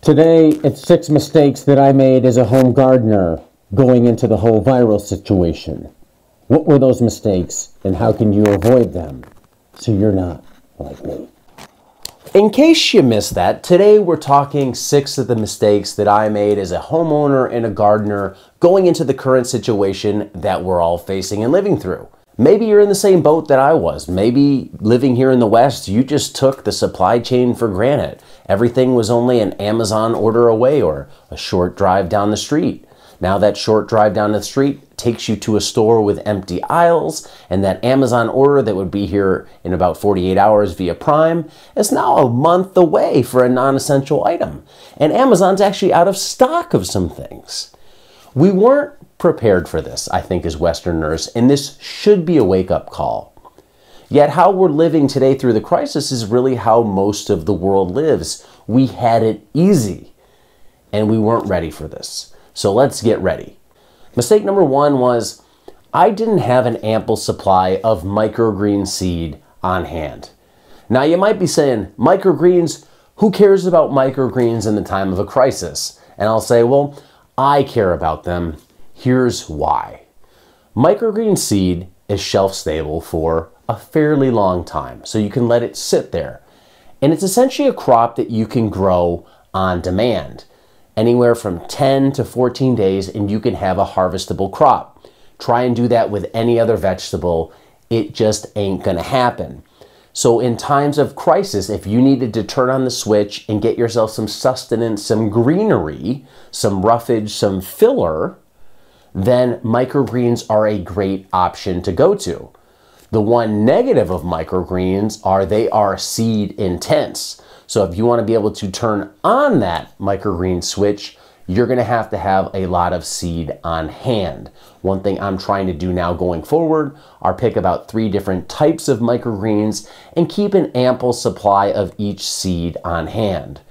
Today, it's 6 mistakes that I made as a home gardener going into the whole viral situation. What were those mistakes and how can you avoid them so you're not like me? In case you missed that, today we're talking 6 of the mistakes that I made as a homeowner and a gardener going into the current situation that we're all facing and living through. Maybe you're in the same boat that I was. Maybe living here in the West, you just took the supply chain for granted. Everything was only an Amazon order away or a short drive down the street. Now that short drive down the street takes you to a store with empty aisles, and that Amazon order that would be here in about 48 hours via Prime is now a month away for a non-essential item. And Amazon's actually out of stock of some things. We weren't prepared for this, I think, as Westerners, and this should be a wake-up call. Yet how we're living today through the crisis is really how most of the world lives. We had it easy, and we weren't ready for this. So let's get ready. Mistake number 1 was I didn't have an ample supply of microgreen seed on hand. Now you might be saying, microgreens, who cares about microgreens in the time of a crisis? And I'll say, well, I care about them. Here's why. Microgreen seed is shelf stable for a fairly long time, so you can let it sit there. And it's essentially a crop that you can grow on demand. Anywhere from 10 to 14 days, and you can have a harvestable crop. Try and do that with any other vegetable. It just ain't gonna happen. So in times of crisis, if you needed to turn on the switch and get yourself some sustenance, some greenery, some roughage, some filler, then microgreens are a great option to go to. The one negative of microgreens are they are seed intense. So if you want to be able to turn on that microgreen switch, you're going to have a lot of seed on hand. One thing I'm trying to do now going forward are pick about 3 different types of microgreens and keep an ample supply of each seed on hand.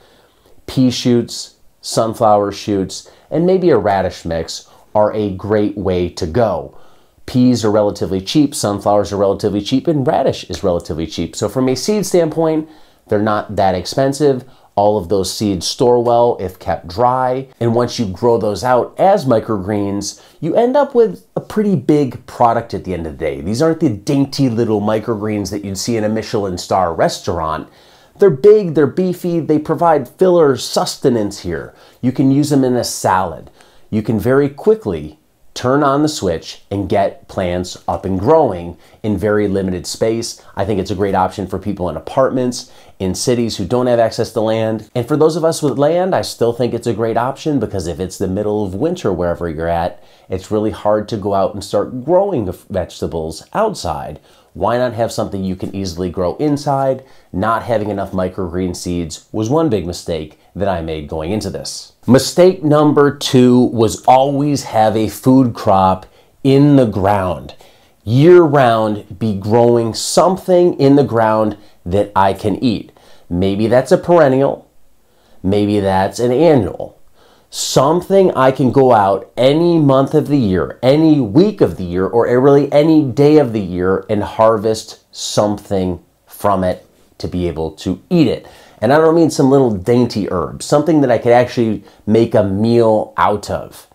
Pea shoots, sunflower shoots, and maybe a radish mix are a great way to go. Peas are relatively cheap, sunflowers are relatively cheap, and radish is relatively cheap. So from a seed standpoint, they're not that expensive. All of those seeds store well if kept dry. And once you grow those out as microgreens, you end up with a pretty big product at the end of the day. These aren't the dainty little microgreens that you'd see in a Michelin star restaurant. They're big, they're beefy, they provide filler sustenance here. You can use them in a salad. You can very quickly turn on the switch and get plants up and growing in very limited space. I think it's a great option for people in apartments, in cities who don't have access to land. And for those of us with land, I still think it's a great option because if it's the middle of winter wherever you're at, it's really hard to go out and start growing vegetables outside. Why not have something you can easily grow inside? Not having enough microgreen seeds was one big mistake that I made going into this. Mistake number 2 was always have a food crop in the ground. Year-round, be growing something in the ground that I can eat. Maybe that's a perennial, maybe that's an annual. Something I can go out any month of the year, any week of the year, or really any day of the year and harvest something from it to be able to eat it. And I don't mean some little dainty herb, something that I could actually make a meal out of.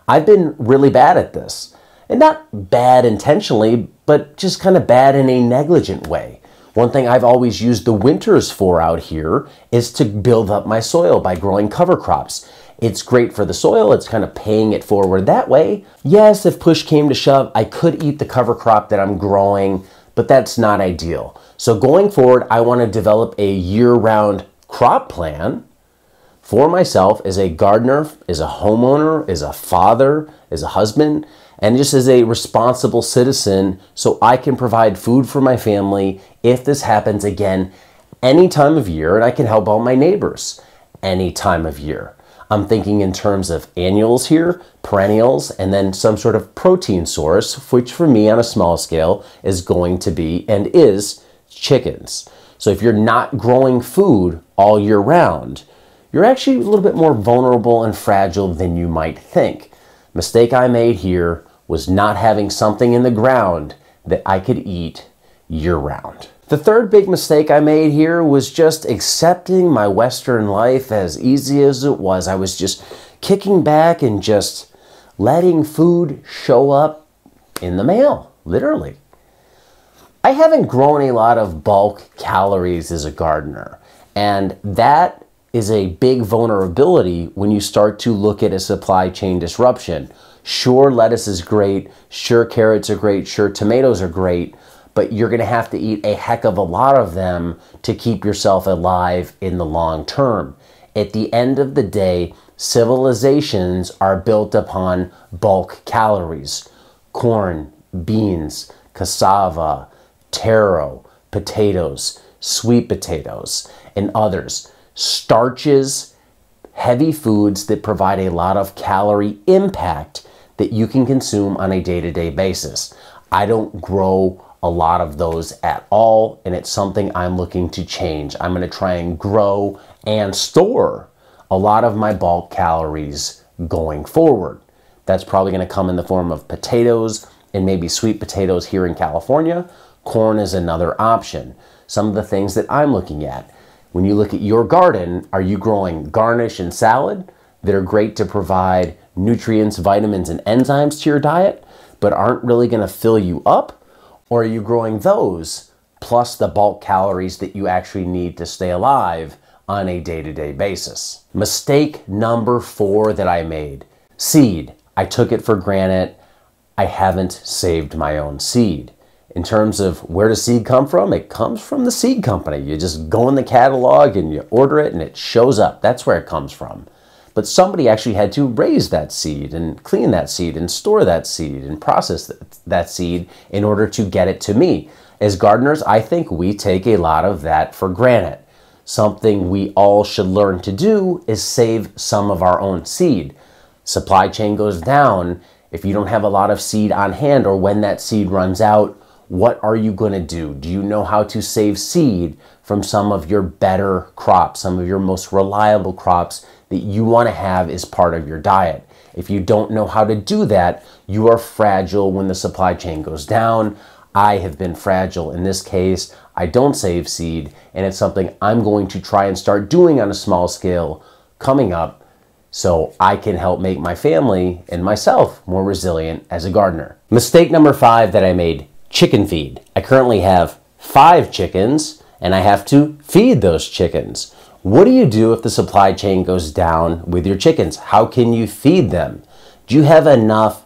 I've been really bad at this. And not bad intentionally, but just kind of bad in a negligent way. One thing I've always used the winters for out here is to build up my soil by growing cover crops. It's great for the soil, it's kind of paying it forward that way. Yes, if push came to shove, I could eat the cover crop that I'm growing, but that's not ideal. So going forward, I want to develop a year-round crop plan for myself as a gardener, as a homeowner, as a father, as a husband, and just as a responsible citizen so I can provide food for my family if this happens again any time of year, and I can help out my neighbors any time of year. I'm thinking in terms of annuals here, perennials, and then some sort of protein source, which for me on a small scale is going to be and is chickens. So if you're not growing food all year round, you're actually a little bit more vulnerable and fragile than you might think. Mistake I made here was not having something in the ground that I could eat year round. The third big mistake I made here was just accepting my Western life as easy as it was. I was just kicking back and just letting food show up in the mail, literally. I haven't grown a lot of bulk calories as a gardener, and that is a big vulnerability when you start to look at a supply chain disruption. Sure, lettuce is great, sure, carrots are great, sure, tomatoes are great, but you're going to have to eat a heck of a lot of them to keep yourself alive in the long term. At the end of the day, civilizations are built upon bulk calories. Corn, beans, cassava, taro, potatoes, sweet potatoes, and others. Starches, heavy foods that provide a lot of calorie impact that you can consume on a day-to-day basis. I don't grow a lot of those at all, and it's something I'm looking to change. I'm going to try and grow and store a lot of my bulk calories going forward. That's probably going to come in the form of potatoes and maybe sweet potatoes here in California. Corn is another option. Some of the things that I'm looking at. When you look at your garden, are you growing garnish and salad that are great to provide nutrients, vitamins, and enzymes to your diet, but aren't really going to fill you up? Or are you growing those plus the bulk calories that you actually need to stay alive on a day-to-day basis? Mistake number 4 that I made. Seed. I took it for granted. I haven't saved my own seed. In terms of where does seed come from? It comes from the seed company. You just go in the catalog and you order it and it shows up. That's where it comes from. But somebody actually had to raise that seed and clean that seed and store that seed and process that seed in order to get it to me. As gardeners, I think we take a lot of that for granted. Something we all should learn to do is save some of our own seed. Supply chain goes down. If you don't have a lot of seed on hand, or when that seed runs out, what are you going to do? Do you know how to save seed from some of your better crops, some of your most reliable crops that you want to have as part of your diet? If you don't know how to do that, you are fragile when the supply chain goes down. I have been fragile in this case. I don't save seed, and it's something I'm going to try and start doing on a small scale coming up so I can help make my family and myself more resilient as a gardener. Mistake number 5 that I made: chicken feed. I currently have 5 chickens and I have to feed those chickens. What do you do if the supply chain goes down with your chickens? How can you feed them? Do you have enough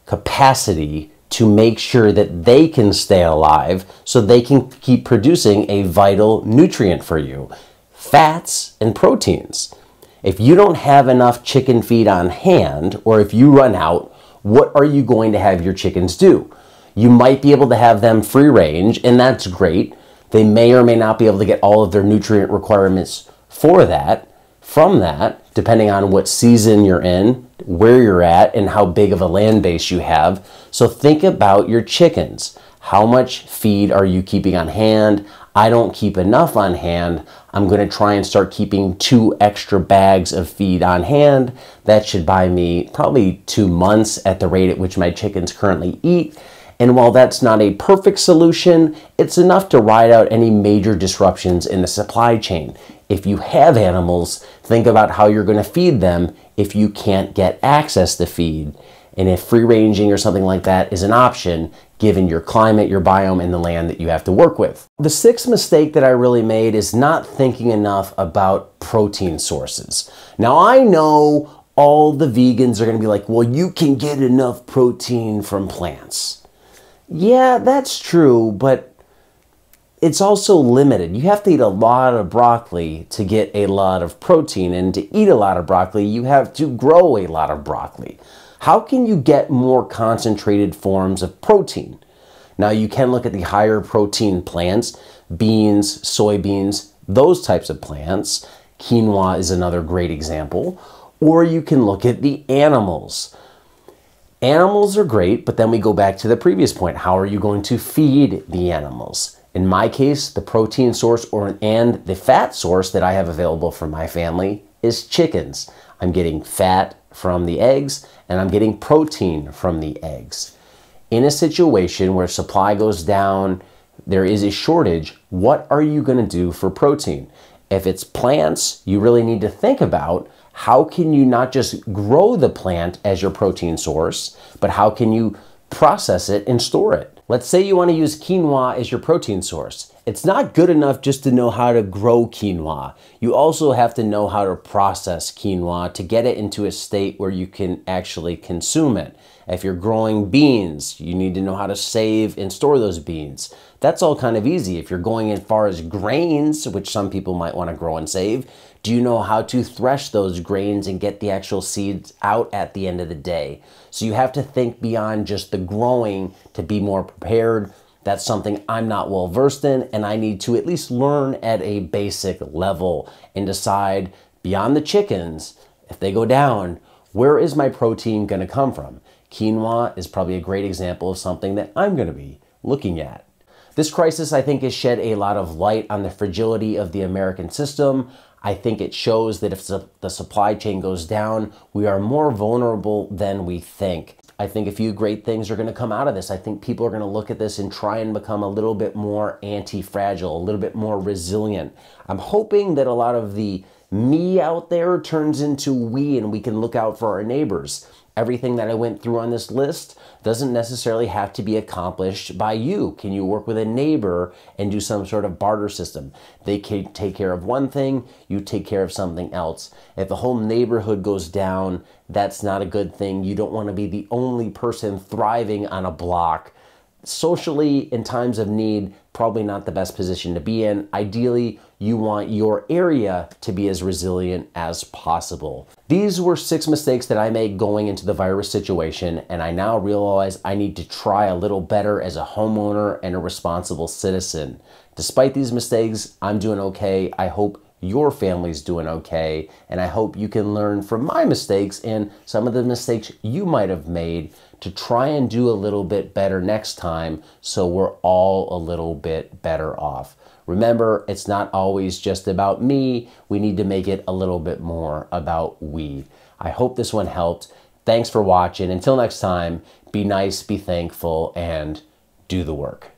capacity to make sure that they can stay alive so they can keep producing a vital nutrient for you? Fats and proteins. If you don't have enough chicken feed on hand, or if you run out, what are you going to have your chickens do? You might be able to have them free range, and that's great. They may or may not be able to get all of their nutrient requirements from that, depending on what season you're in, where you're at, and how big of a land base you have. So think about your chickens. How much feed are you keeping on hand? I don't keep enough on hand. I'm going to try and start keeping 2 extra bags of feed on hand. That should buy me probably 2 months at the rate at which my chickens currently eat. And while that's not a perfect solution, it's enough to ride out any major disruptions in the supply chain. If you have animals, think about how you're going to feed them if you can't get access to feed. And if free ranging or something like that is an option, given your climate, your biome, and the land that you have to work with. The 6th mistake that I really made is not thinking enough about protein sources. Now, I know all the vegans are going to be like, well, you can get enough protein from plants. Yeah, that's true, but it's also limited. You have to eat a lot of broccoli to get a lot of protein, and to eat a lot of broccoli, you have to grow a lot of broccoli. How can you get more concentrated forms of protein? Now, you can look at the higher protein plants, beans, soybeans, those types of plants. Quinoa is another great example. Or you can look at the animals. Animals are great, but then we go back to the previous point. How are you going to feed the animals? In my case, the protein source and the fat source that I have available for my family is chickens. I'm getting fat from the eggs, and I'm getting protein from the eggs. In a situation where supply goes down, there is a shortage, what are you going to do for protein? If it's plants, you really need to think about how can you not just grow the plant as your protein source, but how can you process it and store it? Let's say you want to use quinoa as your protein source. It's not good enough just to know how to grow quinoa. You also have to know how to process quinoa to get it into a state where you can actually consume it. If you're growing beans, you need to know how to save and store those beans. That's all kind of easy. If you're going as far as grains, which some people might want to grow and save, do you know how to thresh those grains and get the actual seeds out at the end of the day? So you have to think beyond just the growing to be more prepared. That's something I'm not well versed in, and I need to at least learn at a basic level and decide beyond the chickens, if they go down, where is my protein going to come from? Quinoa is probably a great example of something that I'm going to be looking at. This crisis, I think, has shed a lot of light on the fragility of the American system. I think it shows that if the supply chain goes down, we are more vulnerable than we think. I think a few great things are going to come out of this. I think people are going to look at this and try and become a little bit more anti-fragile, a little bit more resilient. I'm hoping that a lot of the me out there turns into we, and we can look out for our neighbors. Everything that I went through on this list doesn't necessarily have to be accomplished by you. Can you work with a neighbor and do some sort of barter system? They can take care of one thing, you take care of something else. If the whole neighborhood goes down, that's not a good thing. You don't want to be the only person thriving on a block. Socially, in times of need, probably not the best position to be in. Ideally, you want your area to be as resilient as possible. These were 6 mistakes that I made going into the virus situation, and I now realize I need to try a little better as a homeowner and a responsible citizen. Despite these mistakes, I'm doing okay. I hope your family's doing okay, and I hope you can learn from my mistakes and some of the mistakes you might have made to try and do a little bit better next time so we're all a little bit better off. Remember, it's not always just about me. We need to make it a little bit more about we. I hope this one helped. Thanks for watching. Until next time, be nice, be thankful, and do the work.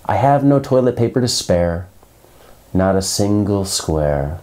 I have no toilet paper to spare, not a single square.